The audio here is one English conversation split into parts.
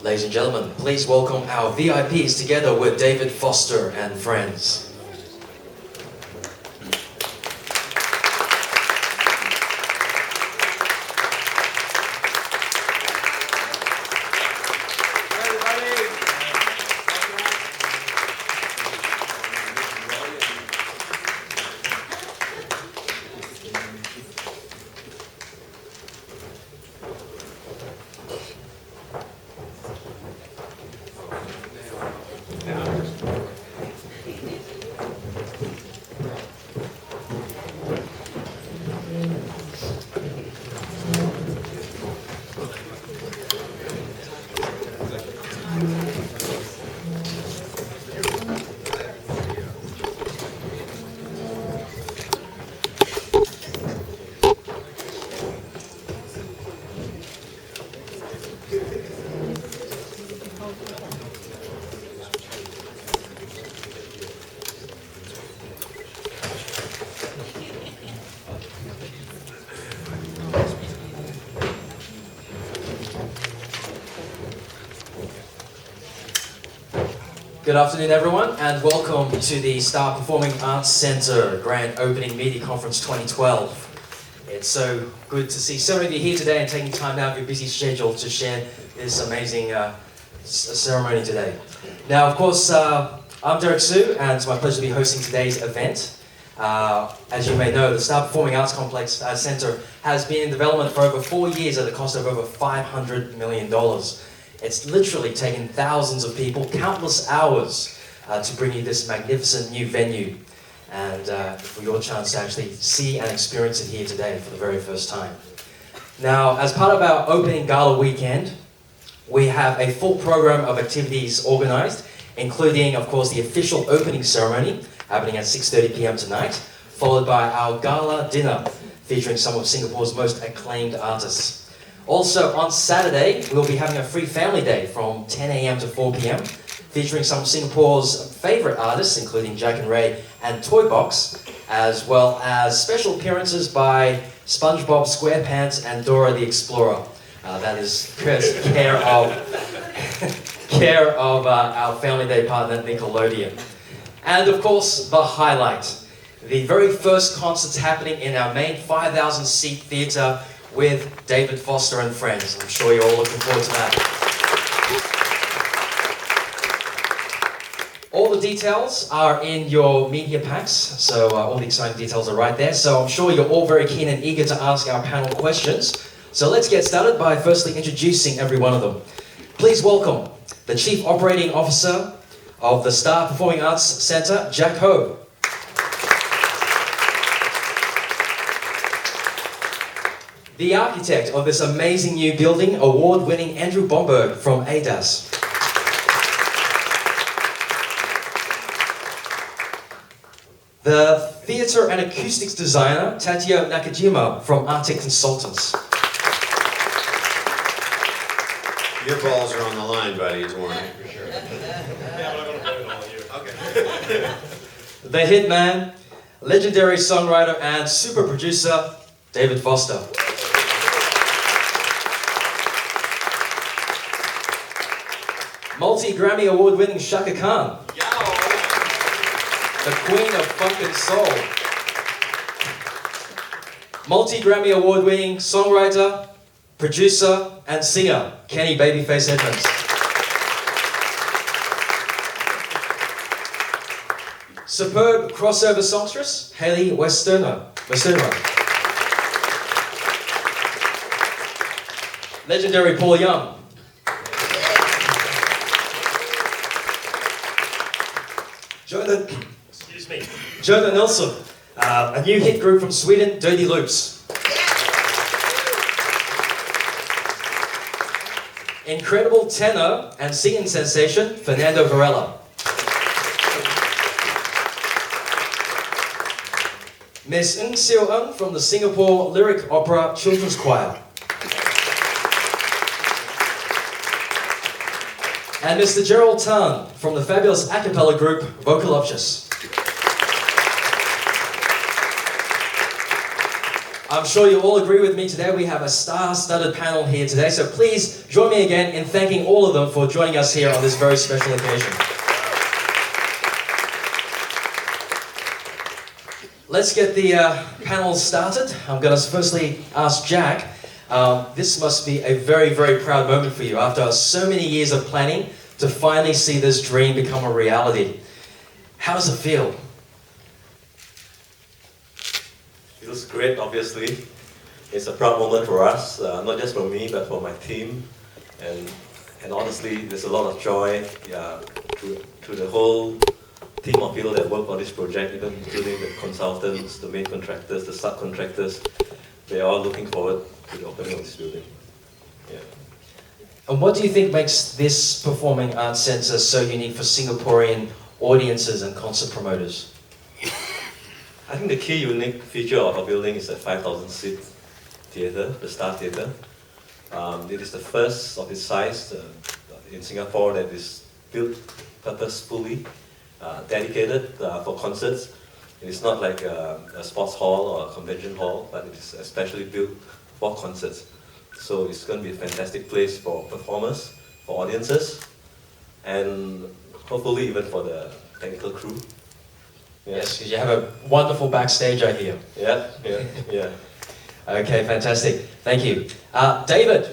Ladies and gentlemen, please welcome our VIPs together with David Foster and friends. Good afternoon everyone and welcome to the Star Performing Arts Centre Grand Opening Media Conference 2012. It's so good to see so many of you here today and taking time out of your busy schedule to share this amazing ceremony today. Now of course, I'm Derek Sue and it's my pleasure to be hosting today's event. As you may know, the Star Performing Arts Complex Centre has been in development for over 4 years at a cost of over $500 million. It's literally taken thousands of people, countless hours to bring you this magnificent new venue and for your chance to actually see and experience it here today for the very first time. Now, as part of our opening gala weekend, we have a full program of activities organised, including, of course, the official opening ceremony happening at 6:30 p.m. tonight, followed by our gala dinner featuring some of Singapore's most acclaimed artists. Also, on Saturday, we'll be having a free family day from 10 a.m. to 4 p.m. featuring some of Singapore's favourite artists, including Jack and Ray and Toy Box, as well as special appearances by SpongeBob SquarePants and Dora the Explorer. That is care of our family day partner, Nickelodeon. And of course, the highlight, the very first concerts happening in our main 5,000-seat theatre with David Foster and friends. I'm sure you're all looking forward to that. All the details are in your media packs, so all the exciting details are right there. So I'm sure you're all very keen and eager to ask our panel questions. So let's get started by firstly introducing every one of them. Please welcome the Chief Operating Officer of the Star Performing Arts Centre, Jack Ho. The architect of this amazing new building, award-winning Andrew Bomberg from ADAS. The theatre and acoustics designer, Tatio Nakajima from Arctic Consultants. Your balls are on the line, buddy, it's Warren. For sure. Yeah, but I'm going to put it on you. Okay. The hitman, legendary songwriter and super producer, David Foster. Multi-Grammy award-winning Shaka Khan. Yo. The Queen of Funk and Soul. Multi-Grammy award-winning songwriter, producer, and singer, Kenny Babyface Edmonds. Superb crossover songstress, Hayley Westerner. Legendary Paul Young. Jonah Nelson, a new hit group from Sweden, Dirty Loops. Incredible tenor and singing sensation, Fernando Varela. Miss Ng Seo Ng from the Singapore Lyric Opera Children's Choir. And Mr. Gerald Tan from the fabulous a cappella group Vocaloptious. I'm sure you all agree with me today. We have a star-studded panel here today, so please join me again in thanking all of them for joining us here on this very special occasion. Let's get the panel started. I'm going to firstly ask Jack. This must be a very, very proud moment for you after so many years of planning to finally see this dream become a reality. How does it feel? Feels great, obviously. It's a proud moment for us, not just for me, but for my team. And honestly, there's a lot of joy to the whole team of people that work on this project, even including the consultants, the main contractors, the subcontractors. They are all looking forward to the opening of this building. Yeah. And what do you think makes this Performing Arts Centre so unique for Singaporean audiences and concert promoters? I think the key unique feature of our building is the 5,000-seat theatre, the Star Theatre. It is the first of its size in Singapore that is built purposefully, dedicated for concerts. It is not like a sports hall or a convention hall, but it is especially built for concerts. So it's going to be a fantastic place for performers, for audiences, and hopefully even for the technical crew. Yes, because you have a wonderful backstage, I hear. Yeah. Okay, fantastic. Thank you. David,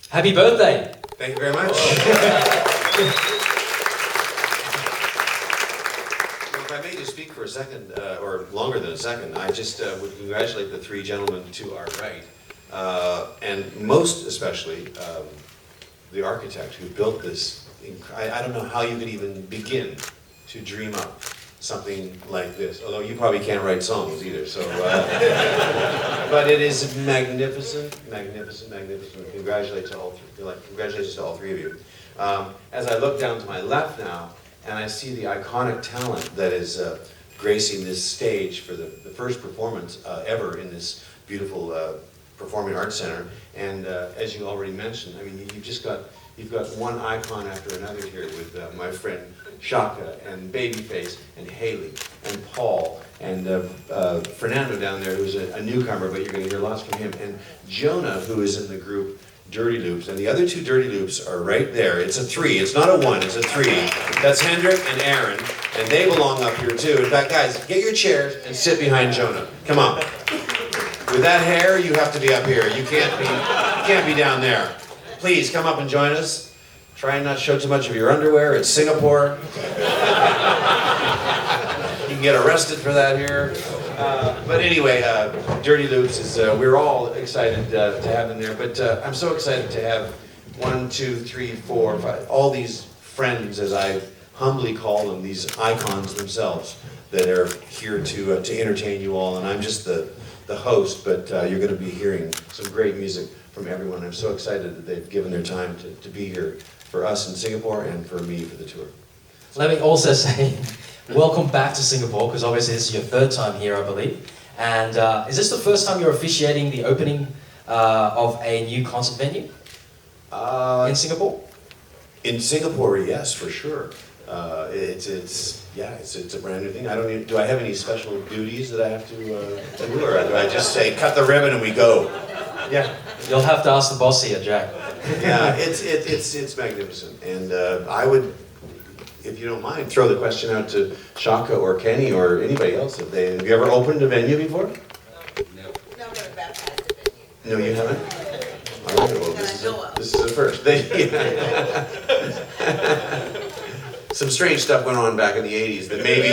happy birthday. Thank you very much. Well, if I may just speak for a second, or longer than a second, I just would congratulate the three gentlemen to our right, and most especially the architect who built this. I don't know how you could even begin to dream up something like this, although you probably can't write songs either, so, but it is magnificent, magnificent, magnificent. Congratulations to all three of you. As I look down to my left now, and I see the iconic talent that is gracing this stage for the first performance ever in this beautiful Performing Arts Center, and as you already mentioned, I mean, you've got one icon after another here with my friend Shaka and Babyface and Haley and Paul and Fernando down there, who's a newcomer, but you're going to hear lots from him, and Jonah, who is in the group Dirty Loops, and the other two Dirty Loops are right there. It's a three. It's not a one. It's a three. That's Hendrik and Aaron, and they belong up here too. In fact, guys, get your chairs and sit behind Jonah. Come on. With that hair, you have to be up here. You can't be down there. Please come up and join us. Try and not show too much of your underwear. It's Singapore. You can get arrested for that here. But anyway, Dirty Loops is, we're all excited to have them there. But I'm so excited to have 1, 2, 3, 4, 5, all these friends, as I humbly call them, these icons themselves, that are here to entertain you all. And I'm just the host, but you're going to be hearing some great music from everyone. I'm so excited that they've given their time to be here for us in Singapore and for me for the tour. Let me also say, welcome back to Singapore, because obviously this is your third time here, I believe. And is this the first time you're officiating the opening of a new concert venue in Singapore? In Singapore, yes, for sure. It's a brand new thing. Do I have any special duties that I have to do, or do I just say cut the ribbon and we go? Yeah. You'll have to ask the boss here, Jack. Yeah, it's magnificent, and I would, if you don't mind, throw the question out to Shaka or Kenny or anybody else. Have you ever opened a venue before? No, never baptized a venue. No, you haven't. All right, well, this is a first. Some strange stuff went on back in the '80s that maybe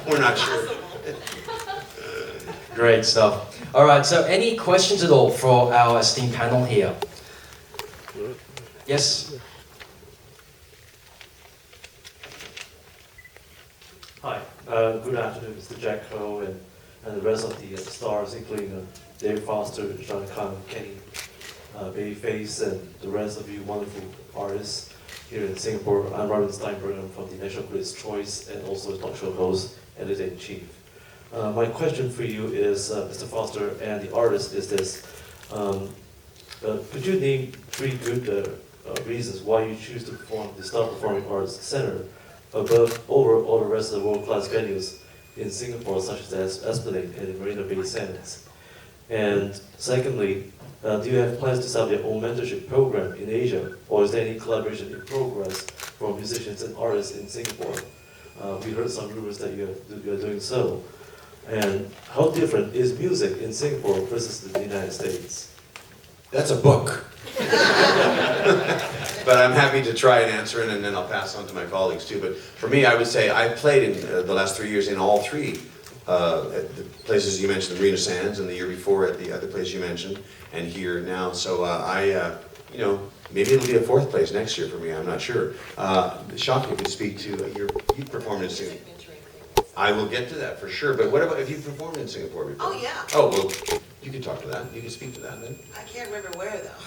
we're not sure. Great stuff. All right, so any questions at all for our esteemed panel here? Yes? Hi, good afternoon, Mr. Jack Ho and the rest of the stars, including Dave Foster, John Khan, Kenny, Babyface, and the rest of you wonderful artists here in Singapore. I'm Robin Steinberg. I'm from the National Critics' Choice and also the talk show host, editor-in-chief. My question for you is, Mr. Foster and the artist, is this. Could you name 3 good reasons why you choose to perform the Star Performing Arts Center over all the rest of the world-class venues in Singapore, such as Esplanade and Marina Bay Sands? And secondly, do you have plans to start your own mentorship program in Asia, or is there any collaboration in progress for musicians and artists in Singapore? We heard some rumors that you're doing so. And how different is music in Singapore versus the United States? That's a book. But I'm happy to try and answer it, and then I'll pass on to my colleagues too. But for me, I would say I played in the last 3 years in all three at the places you mentioned, the Marina Sands, and the year before at the other place you mentioned, and here now. So you know, maybe it'll be a fourth place next year for me. I'm not sure. Shaka could speak to you performed in Singapore. I will get to that for sure. But what about if you performed in Singapore before? Oh, yeah. Oh well, you can talk to that. You can speak to that then. I can't remember where, though.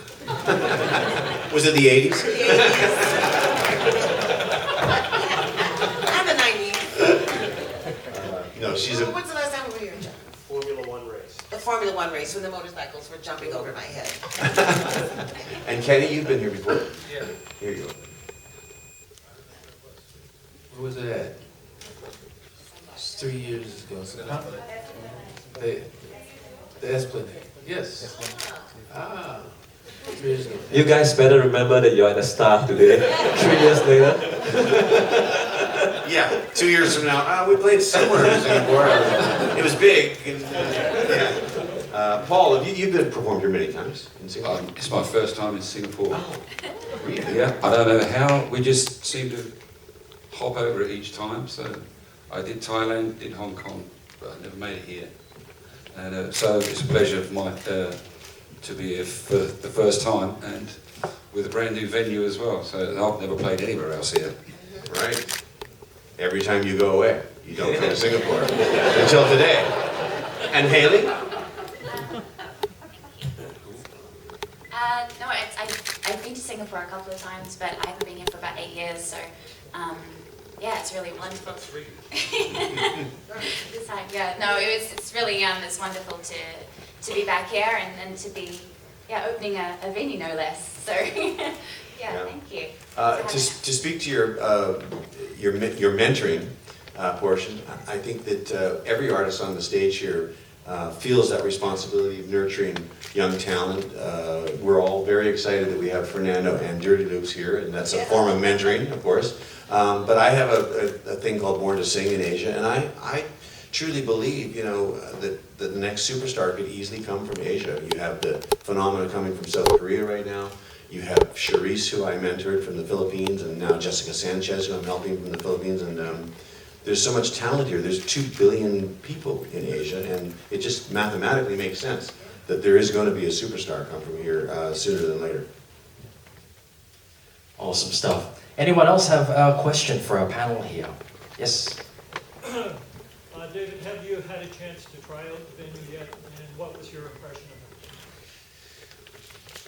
Was it the 80s? The 80s. And the 90s. No, she's Well, a. when's the last time we were here, John? Formula One race. The Formula One race when the motorcycles were jumping over my head. And Kenny, you've been here before. Yeah. Here you go. Where was it at? It's 3 years ago. So, huh? The Esplanade. Yes. Ah. 3 years ago. You guys better remember that you're at the Star today. 3 years later. Yeah, 2 years from now, we played somewhere in Singapore. It was big. And, yeah. Paul, you've been performed here many times in Singapore. It's my first time in Singapore. Really? Yeah, I don't know how, we just seem to hop over it each time. So I did Thailand, did Hong Kong, but I never made it here. And so it's a pleasure of mine to be here for the first time and with a brand new venue as well. So I've never played anywhere else here. Right. Every time you go away, you don't come to Singapore until today. And Haley? No, I've been to Singapore a couple of times, but I haven't been here for about 8 years, so yeah, it's really wonderful. This time, yeah, no, it's really it's wonderful to be back here and to be opening a venue no less. So yeah, thank you. To speak to your mentoring portion, I think that every artist on the stage here feels that responsibility of nurturing young talent. We're all very excited that we have Fernando and Dirty Loops here, and that's a form of mentoring, of course. But I have a thing called Born to Sing in Asia, and I truly believe, you know, that the next superstar could easily come from Asia. You have the phenomena coming from South Korea right now. You have Charisse, who I mentored from the Philippines, and now Jessica Sanchez, who I'm helping from the Philippines. And there's so much talent here. There's 2 billion people in Asia, and it just mathematically makes sense that there is going to be a superstar come from here sooner than later. Awesome stuff. Anyone else have a question for our panel here? Yes? David, have you had a chance to try out the venue yet, and what was your impression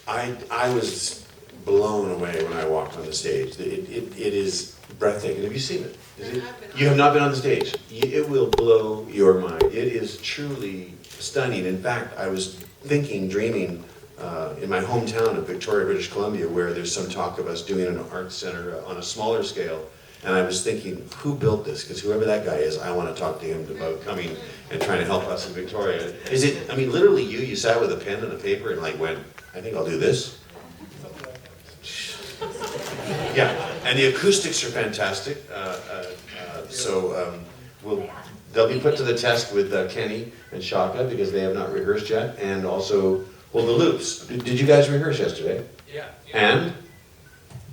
of it? I was blown away when I walked on the stage. It is breathtaking. Have you seen it? You have not been on the stage. It will blow your mind. It is truly stunning. In fact, I was dreaming in my hometown of Victoria, British Columbia, where there's some talk of us doing an arts center on a smaller scale. And I was thinking, who built this? Because whoever that guy is, I want to talk to him about coming and trying to help us in Victoria. Is it, I mean, literally you sat with a pen and a paper and like went, I think I'll do this. Yeah, and the acoustics are fantastic. They'll be put to the test with Kenny and Shaka because they have not rehearsed yet. And also, well, the loops. Did you guys rehearse yesterday? Yeah. And?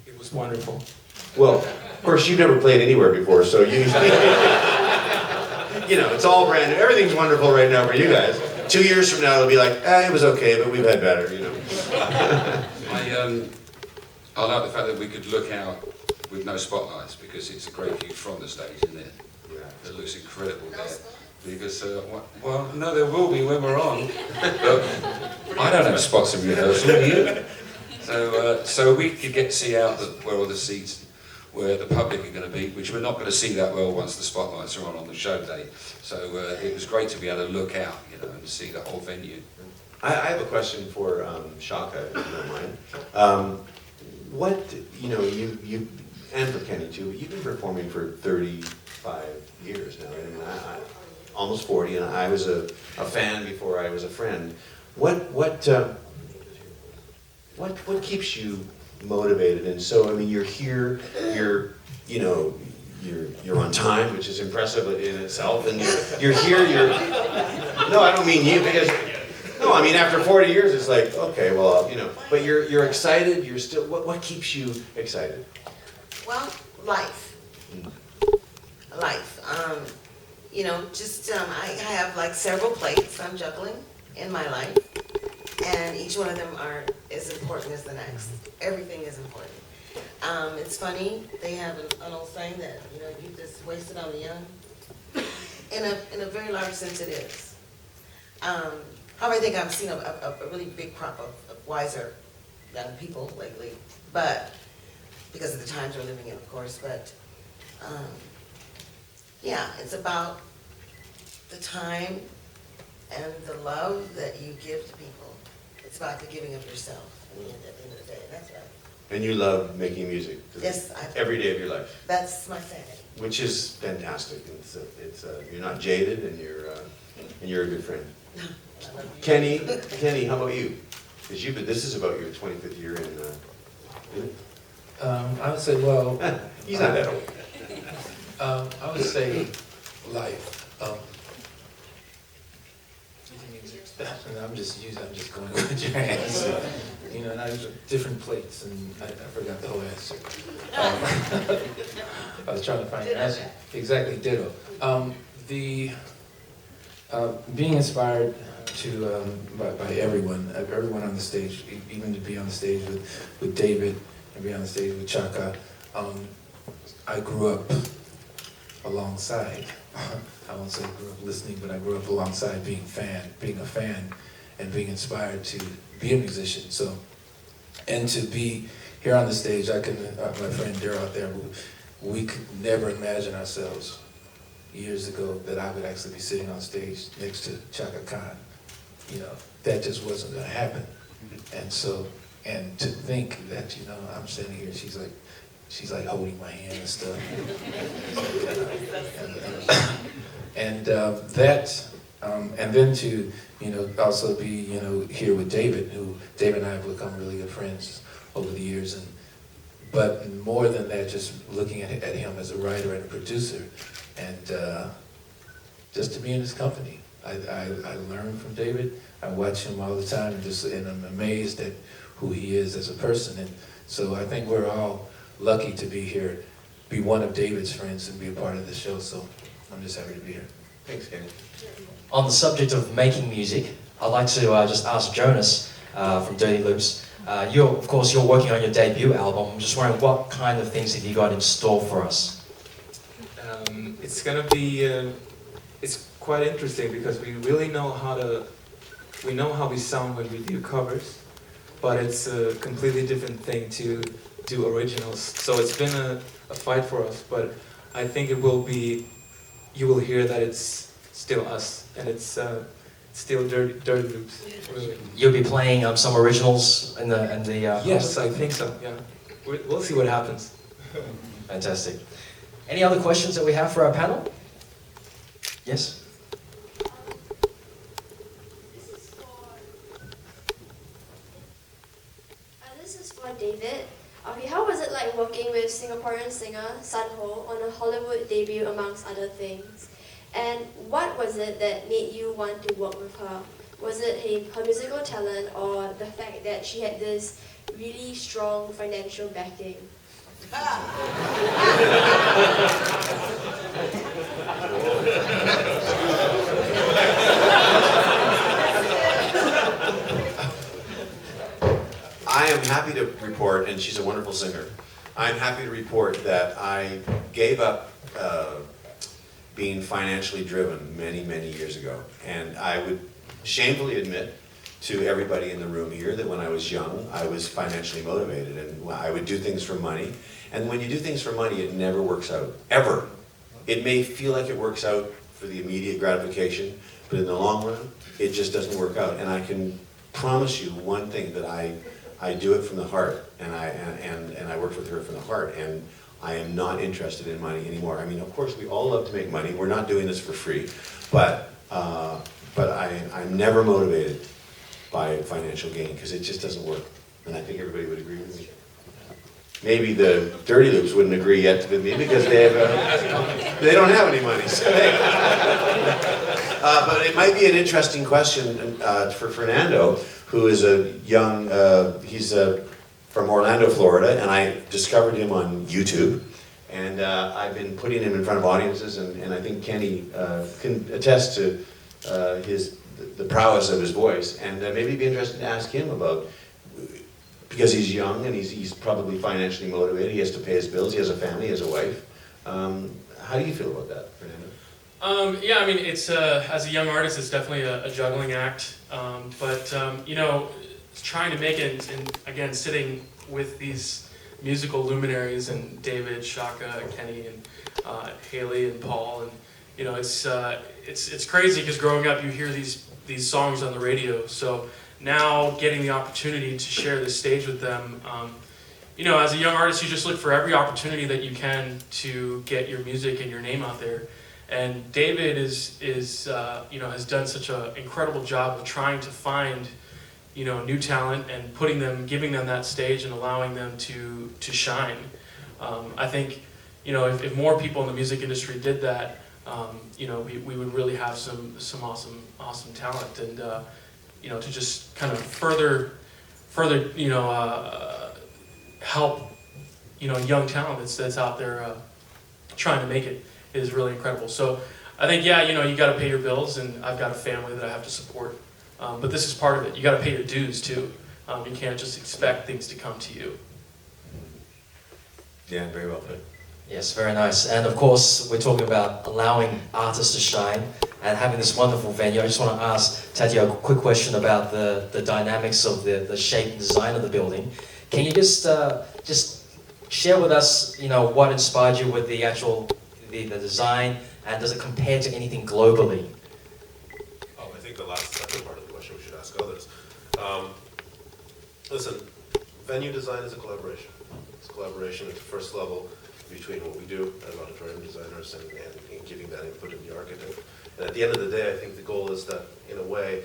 It was wonderful. Well, of course, you've never played anywhere before, so you know, it's all brand new. Everything's wonderful right now for you guys. 2 years from now, it'll be like, it was okay, but we've had better, you know. I like the fact that we could look out with no spotlights because it's a great view from the stage, isn't it? Yeah. It looks incredible there. Because, well, no, there will be when we're on. But I don't have spots in rehearsal, do you? So we could get to see out where all the seats, where the public are going to be, which we're not going to see that well once the spotlights are on the show day. So it was great to be able to look out, you know, and see the whole venue. I have a question for Shaka, if you don't mind. What, you know, and for Kenny too, you've been performing for 35 years now, right? I mean, almost 40, and I was a fan before I was a friend. What keeps you motivated? And so, I mean, you're here, you're on time, which is impressive in itself, and you're here, no, I don't mean you, because, no, I mean, after 40 years, it's like, okay, well, but you're excited, you're still, what keeps you excited? Well, life. Life. I have like several plates I'm juggling in my life, and each one of them are as important as the next. Everything is important. It's funny, they have an old saying that, you just waste it on the young. In a very large sense it is. I think I've seen a really big crop of wiser young people lately, but because of the times we're living in, of course, but yeah, it's about the time and the love that you give to people. It's about the giving of yourself at the end of the day, that's right. And you love making music? Yes, every day of your life? That's my thing. Which is fantastic. You're not jaded, and you're a good friend. Kenny, how about you? Because this is about your 25th year in. I would say, well, he's not that old. I would say life. I'm just going with your answer. And I different plates, and I forgot the whole answer. I was trying to find your answer. Exactly, ditto. Being inspired by everyone on the stage, even to be on the stage with David and be on the stage with Chaka. I grew up alongside. I won't say I grew up listening, but I grew up alongside being a fan, and being inspired to be a musician. So, and to be here on the stage, my friend Daryl out there, we could never imagine ourselves years ago that I would actually be sitting on stage next to Chaka Khan. That just wasn't going to happen. And so, and to think that, I'm standing here, she's like holding my hand and stuff. And then to, also be, here with David, David and I have become really good friends over the years. But more than that, just looking at him as a writer and a producer, and just to be in his company. I learn from David. I watch him all the time, and I'm amazed at who he is as a person. And so I think we're all lucky to be here, be one of David's friends, and be a part of the show. So I'm just happy to be here. Thanks, Kenny. On the subject of making music, I'd like to just ask Jonas from Dirty Loops. You're working on your debut album. I'm just wondering, what kind of things have you got in store for us? It's gonna be, it's quite interesting because we really know how we sound when we do covers, but it's a completely different thing to do originals. So it's been a fight for us, but I think it will be, you will hear that it's still us, and it's still Dirty Loops. Really. You'll be playing some originals in the Yes, I think so. Yeah, we'll see what happens. Fantastic. Any other questions that we have for our panel? Yes. This is for David. Okay, how was it like working with Singaporean singer Sun Ho on a Hollywood debut, amongst other things? And what was it that made you want to work with her? Was it her musical talent, or the fact that she had this really strong financial backing? I am happy to report, and she's a wonderful singer, I'm happy to report that I gave up being financially driven many, many years ago. And I would shamefully admit to everybody in the room here that when I was young, I was financially motivated, and I would do things for money. And when you do things for money, it never works out, ever. It may feel like it works out for the immediate gratification, but in the long run, it just doesn't work out. And I can promise you one thing, that I do it from the heart, and I worked with her from the heart. And I am not interested in money anymore. I mean, of course, we all love to make money. We're not doing this for free, but I'm never motivated by financial gain because it just doesn't work. And I think everybody would agree with me. Maybe the Dirty Loops wouldn't agree yet with me because they don't have any money. So but it might be an interesting question for Fernando, who is a young, he's from Orlando, Florida, and I discovered him on YouTube. And I've been putting him in front of audiences, and I think Kenny can attest to the prowess of his voice. And maybe it'd be interesting to ask him about, because he's young and he's probably financially motivated, he has to pay his bills, he has a family, he has a wife. How do you feel about that, Fernando? Yeah, I mean, it's as a young artist, it's definitely a juggling act. You know, trying to make it, and again, sitting with these musical luminaries and David, Shaka, Kenny, and Haley and Paul, and you know, it's crazy because growing up, you hear these songs on the radio. So now getting the opportunity to share this stage with them. You know, as a young artist, you just look for every opportunity that you can to get your music and your name out there. And David you know, has done such an incredible job of trying to find, you know, new talent and giving them that stage and allowing them to shine. I think, you know, if more people in the music industry did that, you know, we would really have some awesome talent, and you know, to just kind of further, you know, help, you know, young talent that's out there trying to make it is really incredible. So I think, yeah, you know, you got to pay your bills, and I've got a family that I have to support. But this is part of it. You got to pay your dues too. You can't just expect things to come to you. Yeah, very well put. Yes, very nice. And of course, we're talking about allowing artists to shine and having this wonderful venue. I just want to ask Tadeo a quick question about the dynamics of the shape and design of the building. Can you just share with us, you know, what inspired you with the actual the design, and does it compare to anything globally? Oh, I think the second part of the question we should ask others. Listen, venue design is a collaboration. It's a collaboration at the first level between what we do as auditorium designers and giving that input in the architect. And at the end of the day, I think the goal is that, in a way,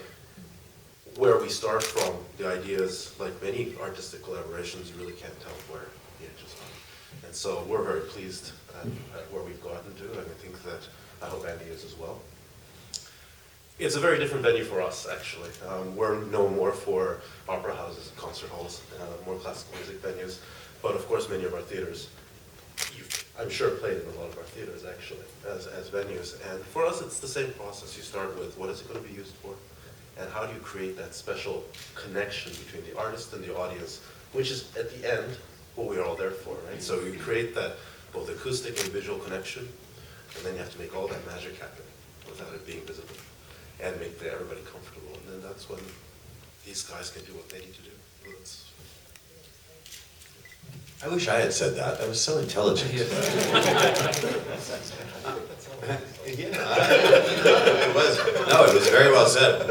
where we start from, the ideas, like many artistic collaborations, you really can't tell where the edges are. And so we're very pleased at where we've gotten to, and I think that, I hope Andy is as well. It's a very different venue for us, actually. We're known more for opera houses and concert halls, more classical music venues. But of course, many of our theaters, I'm sure, played in a lot of our theaters, actually, as venues. And for us, it's the same process. You start with, what is it going to be used for? And how do you create that special connection between the artist and the audience, which is, at the end, what we're all there for, right? So you create that both acoustic and visual connection, and then you have to make all that magic happen without it being visible, and make everybody comfortable. And then that's when these guys can do what they need to do. I wish I had said that. That was so intelligent. It was very well said.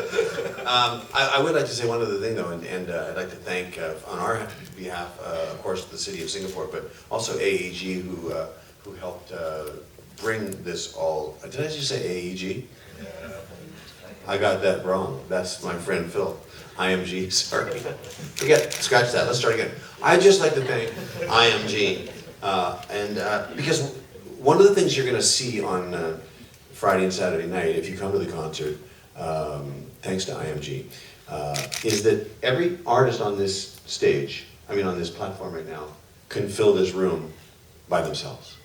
I would like to say one other thing, though, and I'd like to thank, on our behalf, of course, the City of Singapore, but also AEG, who helped bring this all. Did I just say AEG? I got that wrong. That's my friend Phil. IMG, sorry. Scratch that, let's start again. I'd just like to thank IMG, because one of the things you're going to see on Friday and Saturday night, if you come to the concert, thanks to IMG, is that every artist on this stage, on this platform right now, can fill this room by themselves.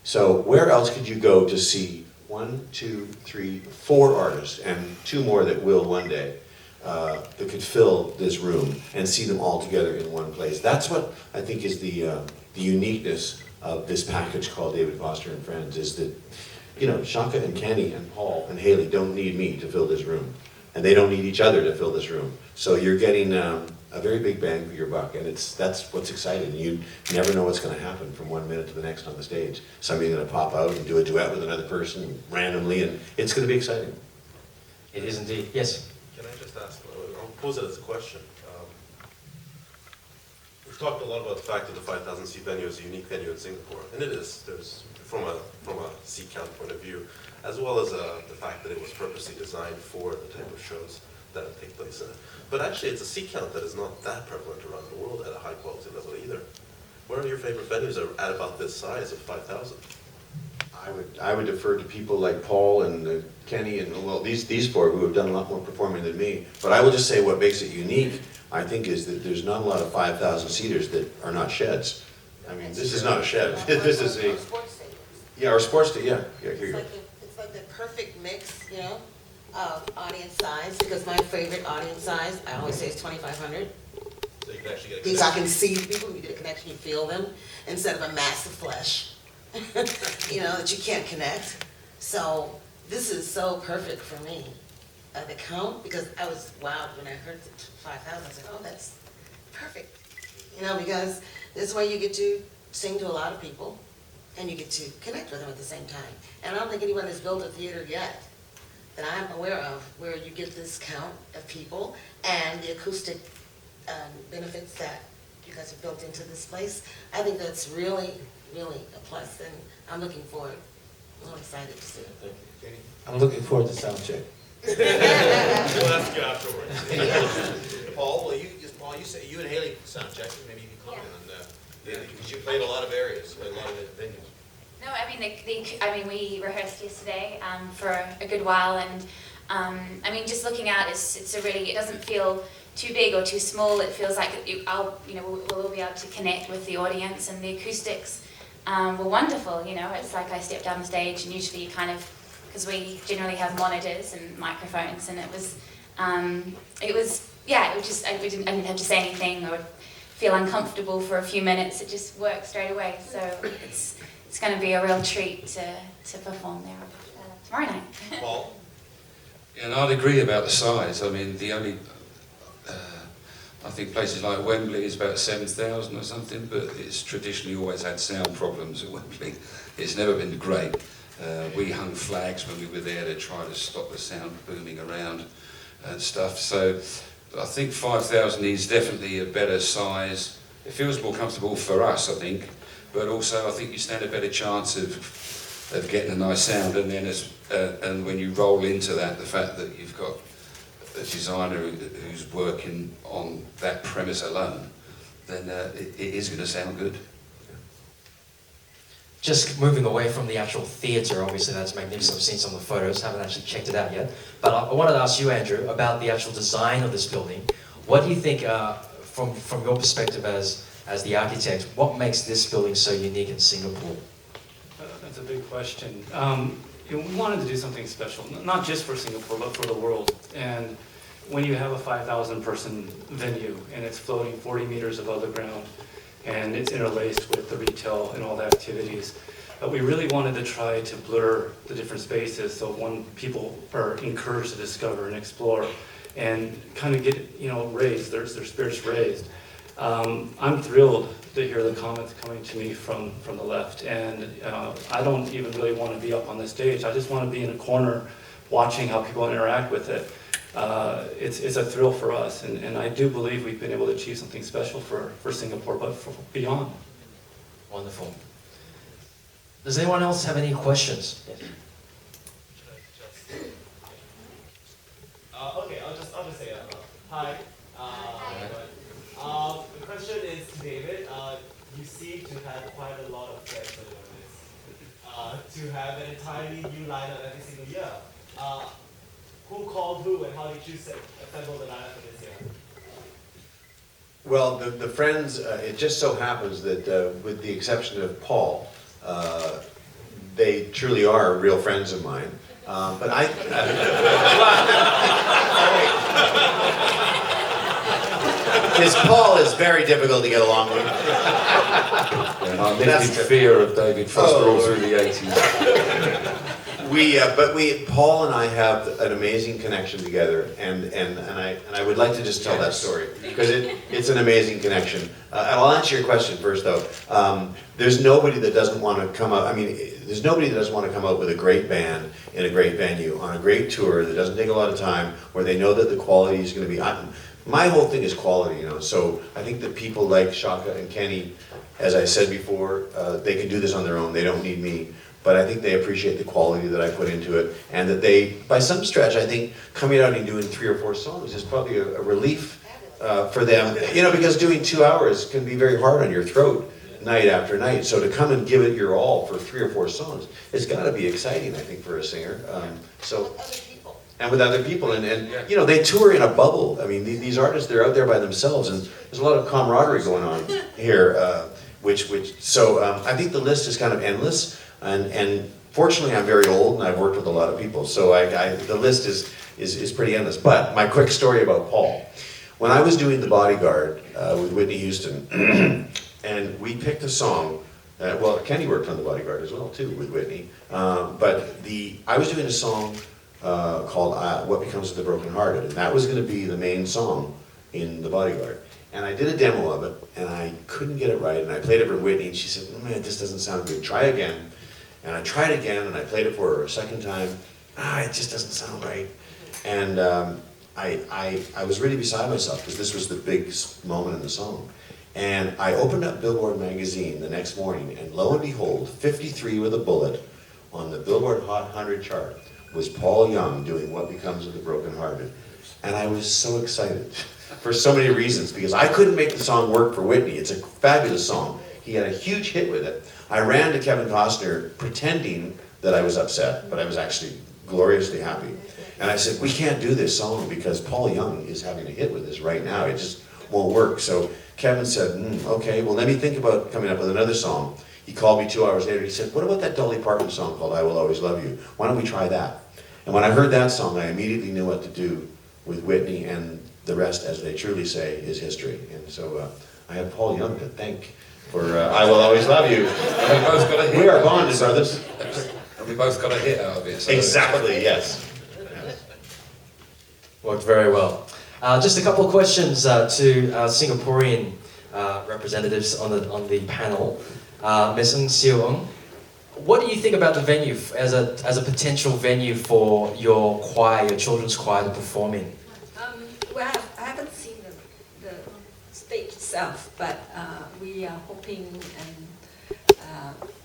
So where else could you go to see 1, 2, 3, 4 artists, and 2 more that will one day, that could fill this room and see them all together in one place? That's what I think is the uniqueness of this package called David Foster and Friends, is that, Shaka and Kenny and Paul and Haley don't need me to fill this room, and they don't need each other to fill this room. So you're getting a very big bang for your buck, and that's what's exciting. You never know what's going to happen from one minute to the next on the stage. Somebody's going to pop out and do a duet with another person randomly, and it's going to be exciting. It is indeed. Yes. Can I just ask, I'll pose it as a question. talked a lot about the fact that the 5,000 seat venue is a unique venue in Singapore, and it is. There's from a seat count point of view, as well as the fact that it was purposely designed for the type of shows that take place in it. But actually, it's a seat count that is not that prevalent around the world at a high quality level either. What are your favorite venues at about this size of 5,000? I would defer to people like Paul and Kenny and, well, these four who have done a lot more performing than me. But I will just say what makes it unique, I think, is that there's not a lot of 5,000 seaters that are not sheds. I mean, this is not a shed. This is a... Yeah, or sports day, yeah. Here you go. It's like the perfect mix, you know, of audience size, because my favorite audience size, I always say, is 2,500. So you can actually get a Because I can see people, you get a connection, you feel them, instead of a mass of flesh, you know, that you can't connect. So this is so perfect for me, the count, because I was wowed when I heard the 5,000. I said, oh, that's perfect. You know, because this way you get to sing to a lot of people, and you get to connect with them at the same time. And I don't think anyone has built a theater yet that I'm aware of where you get this count of people and the acoustic benefits that you guys have built into this place. I think that's really, really a plus, and I'm looking forward. I'm excited to see it. I'm looking forward to sound check. We'll ask you afterwards. Paul, you say you and Haley sound check. Maybe you can comment on that. Because you played a lot of areas, a lot of venues. No, I mean, we rehearsed yesterday for a good while, and I mean, just looking out, it doesn't feel too big or too small. It feels like we'll all be able to connect with the audience, and the acoustics were wonderful. You know, it's like I stepped down the stage, and usually you kind of, because we generally have monitors and microphones, and it was just I didn't have to say anything or feel uncomfortable for a few minutes. It just worked straight away. So it's going to be a real treat to perform there tomorrow night. Paul? And I'd agree about the size. I mean, the only, I think places like Wembley is about 7,000 or something, but it's traditionally always had sound problems at Wembley. It's never been great. We hung flags when we were there to try to stop the sound booming around and stuff. So I think 5,000 is definitely a better size. It feels more comfortable for us, I think, but also I think you stand a better chance of getting a nice sound. And then and when you roll into that, the fact that you've got a designer who's working on that premise alone, then it is going to sound good. Just moving away from the actual theatre, obviously that's magnificent. I've seen some of the photos, haven't actually checked it out yet. But I wanted to ask you, Andrew, about the actual design of this building. What do you think, from your perspective as the architect, what makes this building so unique in Singapore? That's a big question. We wanted to do something special, not just for Singapore, but for the world. And when you have a 5,000 person venue and it's floating 40 meters above the ground, and it's interlaced with the retail and all the activities. We really wanted to try to blur the different spaces so people are encouraged to discover and explore and kind of get, raised, their spirits raised. I'm thrilled to hear the comments coming to me from the left, and I don't even really want to be up on the stage. I just want to be in a corner watching how people interact with it. It's a thrill for us, and I do believe we've been able to achieve something special for Singapore, but for beyond. Wonderful. Does anyone else have any questions? Yes. Okay, I'll just say hi. The question is to David. You seem to have quite a lot of friends on this. To have an entirely new lineup every single year. Who called who, and how did you assemble the lineup for this year? Well, the friends, it just so happens that with the exception of Paul, they truly are real friends of mine. But because Paul is very difficult to get along with. And I lived in fear of David Foster all through the 80s. Paul and I have an amazing connection together, and I would like to just tell that story because it's an amazing connection. I'll answer your question first, though. There's nobody that doesn't want to come out. I mean, there's nobody that doesn't want to come out with a great band in a great venue on a great tour that doesn't take a lot of time, where they know that the quality is going to be. my whole thing is quality, you know, so I think that people like Shaka and Kenny, as I said before, they can do this on their own, they don't need me, but I think they appreciate the quality that I put into it, and that they, by some stretch, I think coming out and doing 3 or 4 songs is probably a relief for them, you know, because doing 2 hours can be very hard on your throat night after night, so to come and give it your all for 3 or 4 songs, it's got to be exciting, I think, for a singer. And with other people, and you know, they tour in a bubble. I mean, these artists, they're out there by themselves, and there's a lot of camaraderie going on here, so I think the list is kind of endless, and fortunately I'm very old, and I've worked with a lot of people, so the list is pretty endless. But my quick story about Paul. When I was doing The Bodyguard with Whitney Houston, and we picked a song, well, Kenny worked on The Bodyguard as well, too, with Whitney, but I was doing a song called What Becomes of the Broken Hearted, and that was going to be the main song in The Bodyguard. And I did a demo of it, and I couldn't get it right, and I played it for Whitney, and she said, oh, man, this doesn't sound good, try again. And I tried again, and I played it for her a second time, it just doesn't sound right. And I was really beside myself, because this was the big moment in the song. And I opened up Billboard magazine the next morning, and lo and behold, 53 with a bullet on the Billboard Hot 100 chart was Paul Young doing What Becomes of the Broken Hearted. And I was so excited for so many reasons, because I couldn't make the song work for Whitney. It's a fabulous song. He had a huge hit with it. I ran to Kevin Costner pretending that I was upset, but I was actually gloriously happy. And I said, we can't do this song because Paul Young is having a hit with this right now. It just won't work. So Kevin said, okay, well, let me think about coming up with another song. He called me 2 hours later. He said, what about that Dolly Parton song called I Will Always Love You? Why don't we try that? And when I heard that song, I immediately knew what to do with Whitney, and the rest, as they truly say, is history. And so I have Paul Young to thank for I Will Always Love You. We both got a hit. We are bonded, brothers. And we both got a hit out of it. So Exactly, yes. Worked very well. Just a couple of questions to our Singaporean representatives on the panel. Ms. Ng Seo Ng, what do you think about the venue as a potential venue for your choir, your children's choir, to perform in? Well, I haven't seen the stage itself, but we are hoping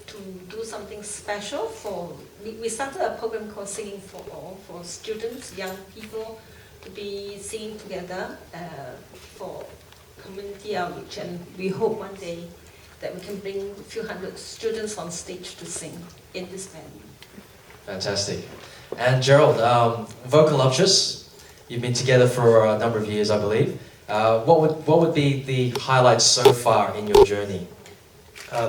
to do something special for. We started a program called Singing for All, for students, young people, to be singing together for community outreach, and we hope one day that we can bring a few hundred students on stage to sing in this venue. Fantastic. And Gerald, Vocaluptious, you've been together for a number of years, I believe. What would be the highlights so far in your journey?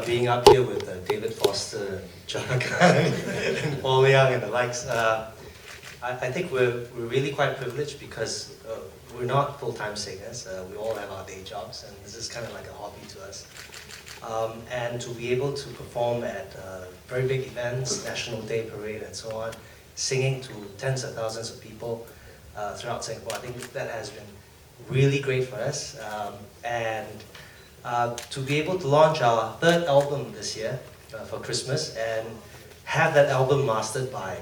Being up here with David Foster, John Kang, and Paul Young and the likes. I think we're really quite privileged because we're not full-time singers. We all have our day jobs, and this is kind of like a hobby to us. And to be able to perform at very big events, National Day Parade and so on, singing to tens of thousands of people throughout Singapore, I think that has been really great for us. And to be able to launch our 3rd album this year for Christmas and have that album mastered by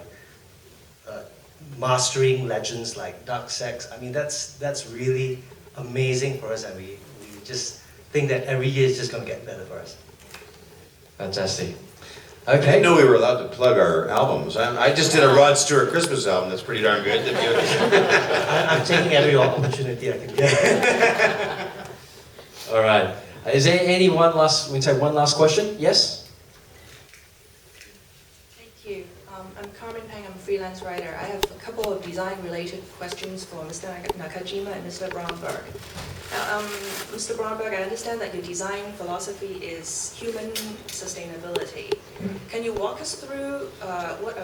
mastering legends like Doug Sex, I mean, that's really amazing for us, and we just think that every year is just going to get better for us. Fantastic. I didn't know we were allowed to plug our albums. I just did a Rod Stewart Christmas album that's pretty darn good. I'm taking every opportunity I can get. All right. Is there we can take one last question? Yes? Thank you. I'm Carmen Pang, I'm a freelance writer. I have a couple of design-related questions for Mr. Nakajima and Mr. Bromberg. Now, Mr. Bromberg, I understand that your design philosophy is human sustainability. Can you walk us through what are